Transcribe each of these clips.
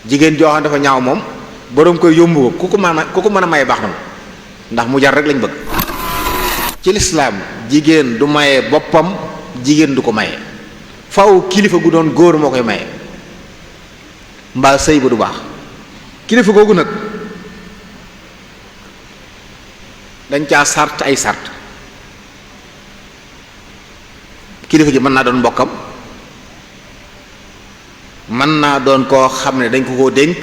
jigéen joo xam dafa ñaaw moom boroom koy yombu ko ku ko mën a maye baax na ndax mu jar rek lañ bëgg. ci lislaam jigéen du maye boppam, jigéen du ko maye, faw kilifa gu doon góor moo koy maye mbaa sëy ba du baax. kilifa googu nag dañ caa sart ay sart. kilifa gi mën naa doon mbokkam, mën naa doon koo xam ne dañ ko koo dénk,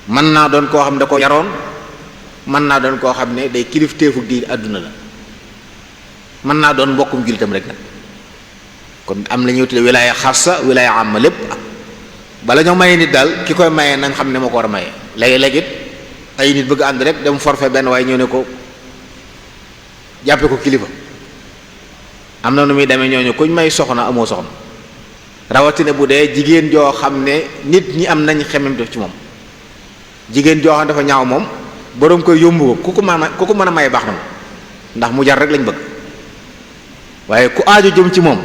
mën naa doon koo xam ne da ko yaroon, mën naa doon koo xam ne day kilifteefu di àdduna la, mën naa doon mbokkum jullitam rek nag. kon am la ñuy tudde wilaaya xassa wilaaya amma lépp bala ñoo maye nit daal ki koy maye nañ xam ne moo ko war a maye. léegi-léegi ay nit bëgg ànd rek dem forfait benn waaye ñëw ne ko jàppe ko kilifa. am na nu muy demee ñooñu kuñ may soxna amoo soxna, rawatina bu dee jigéen joo xam ne nit ñi am nañ xemem def ci moom. jigéen joo xam dafa ñaaw moom boroom koy yombu ko ku ko mën a maye baax na ndax mu jar rek lañ bëgg. waaye ku aaju jëm ci moom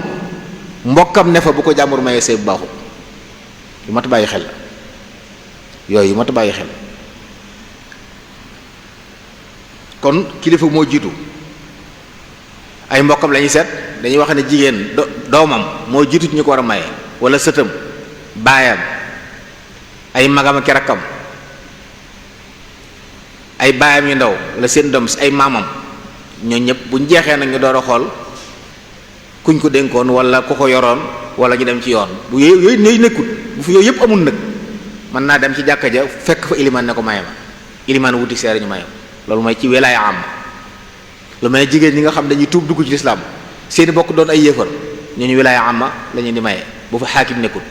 mbokkam ne fa bu ko jàmbur maye sëy bu baaxul. yu mat bàyyi xel yooyu yu mat bàyyi xel. kon kilifa moo jiitu. ay mbokkam lañuy seet, dañuy wax ne jigéen doomam moo jiitu ci ñu ko war a maye, wala sëtam, baayam, ay magam ak rakkam, ay baayam yu ndaw wala seen doom si ay maamam. ñoo ñëpp buñ jeexee nag ñu door a xool kuñ ko dénkoon wala ku ko yoroon wala ñu dem ci yoon. bu yooyu nekkut, bu fi yooyu yëpp amul nag, mën naa dem ci jàkka ja fekk fa ilimaan ne ko maye ma, ilimaan wuti seere ñu maye ma. loolu mooy ci wilaaya am. lu mel ne jigéen ñi nga xam dañuy tuub dugg ci lislaam seeni bokk doon ay yéefar, ñooñu wilaaya amma la ñu di maye bu fa xaakim nekkul.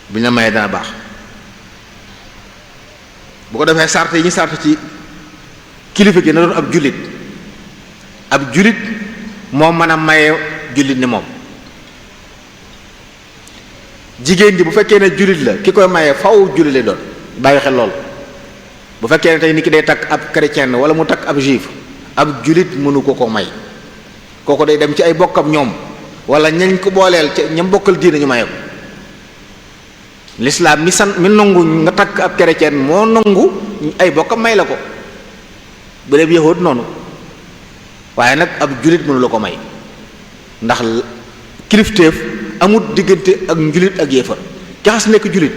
bu ñu la mayee dana baax. bu ko defee sart yi ñu sart ci kilifa gi na doon ab jullit. ab jullit moo mën a maye jullit ni moom. jigéen ji bu fekkee ne jullit la ki koy maye faw jullit lay doon, bàyyi xel lool. bu fekkee ne tey nit ki day takk ab chrétien wala mu takk ab juif, ab jullit mënu ko may. kooku day dem ci ay bokkam ñoom wala ñañ ko booleel ca ñam bokkal diina ñu maye ko. lislaam mi nangu nga takk ab chrétien moo nangu ay bokkam may la ko. bu dee yahud noonu. waaye nag ab jullit mënu la ko may ndax kilifteef amut diggante ak njulit ak yéefar. jaxas nekk jullit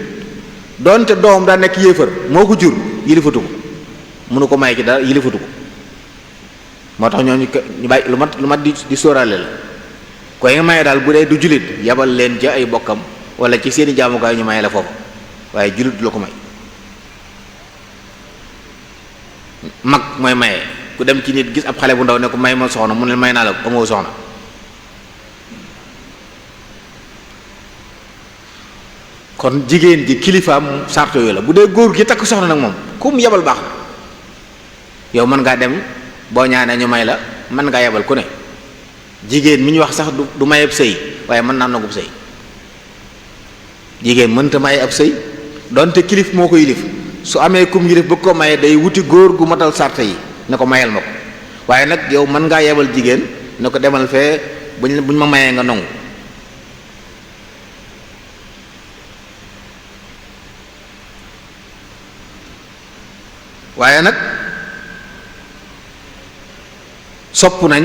doonte doom daa nekk yéefar moo ko jur yilifatu ko, mënu ko may ci dara, yilifatu ko. moo tax ñooñu ñu bàyyi lu mat di sóoraale la. koy nga maye daal bu dee du jullit yabal leen ca ay bokkam wala ci seeni jaamukaay ñu maye la foofu, waaye jullit du la ko may. mag mooy maye. ku dem ci nit gis ab xale bu ndaw ne ko may ma soxna mu ne may naa la amoo soxna. kon jigéen ji kilifaam sarto yooyu la. bu dee góor gi takk soxna nag moom ku mu yebal baax. yow mën ngaa dem boo ñaanee ñu may la, mën ngaa yebal ku ne. jigéen mi ñu wax sax du mayeb sëy, waaye mën naa nangub sëy. jigéen mënta maye ab sëy donte kilif moo ko yilif, su amee kum yilif bëgg ko maye day wuti góor gu matal sart yi ne ko mayal ma ko. waaye nag yow mën ngaa yebal jigéen ne ko demal fee buñ ma mayee nga nangu. waaye nag sopp nañ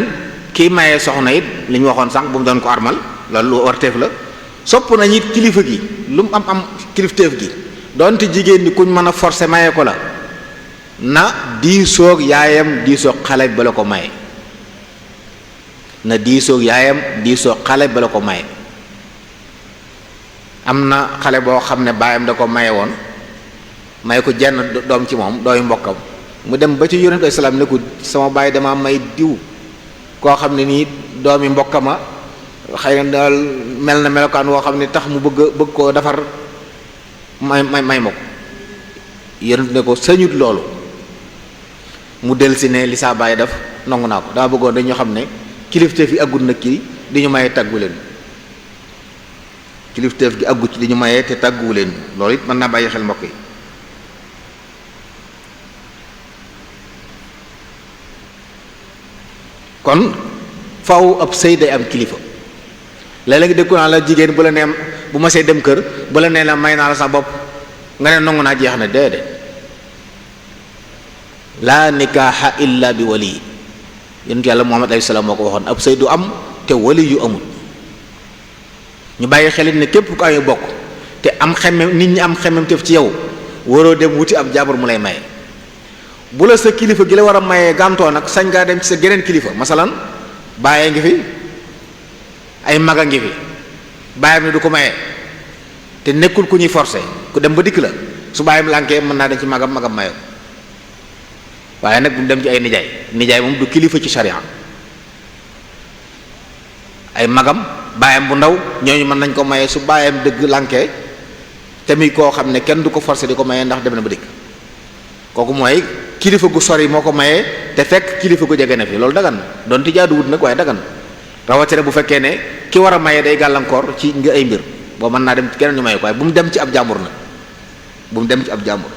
kii maye soxna it li ñu waxoon sànq bu mu doon ko armal, loolu lu warteef la. sopp nañ it kilifa gi lu mu am kilifteef gi donte jigéen ñi kuñ mën a forcer maye ko la, na diisoog yaayam diisoog xale ba la ko maye. na diisoog yaayam diisoog xale ba la ko maye. am na xale boo xam ne baayam da ko maye woon, may ko jenn doom ci moom dooy mbokkam, mu dem ba ci yonent ay salaam ne ko sama baay dama may diw koo xam ne nii doomi mbokkama xëy na daal mel na melokaan woo xam ne tax mu bëgg koo defar may ma ko. yonent ne ko sañut loolu. mu del si ne li saa baay def nangu naa ko, dama bëggoon dañu xam ne kilifteef yi aggut nag kii di ñu maye tàggu leen. kilifteef gi aggut ci di ñu maye te tàgguwu leen, loolu it mën naa bàyyi xel mbokk yi. kon faw ab sëy day am kilifa. léeg-léeg dégg naa la jigéen bu la neem bu ma see dem kër bu la nee la may naa la sa bopp nga ne nangu naa jeex na déedéet laa nikaaxa illa bi wali yonent yàlla Muhammad alayhi salaam moo ko waxoon ab sëy du am te wali yu amul ñu bàyyi xelit ne képp ku ay bokk te am xemmem nit ñi am xemmem tef ci yow waroo dem wuti ab jaabur mu lay maye bu la sa kilifa gi la war a mayee gàntoo nag sañ ngaa dem ci sa geneen kilifa masalan bàyyee ngi fi ay maga ngi fi bàyyam ne du ko maye te nekkul ku ñuy forcé ku dem ba dikk la su bàyyam lànkee mën naa dem ci magam mayo waaye nag bu mu dem ci ay nijaay moom du kilifa ci sharia ay magam bàyyam bu ndaw ñooñu mën nañ ko maye su bàyyam dëgg lànkee te muy koo xam ne kenn du ko forcé di ko maye ndax dem na ba dikk kooku mooy kilifa gu sori moo ko mayee te fekk kilifa gu jege na fi loolu dagan doon ti jaaduwut nag waaye dagan rawatina bu fekkee ne ki war a maye day gàllankoor ci nga ay mbir boo mën naa dem ci keneen ñu maye ko waaye bu mu dem ci ab jàmbur nag bu mu dem ci ab jàmbur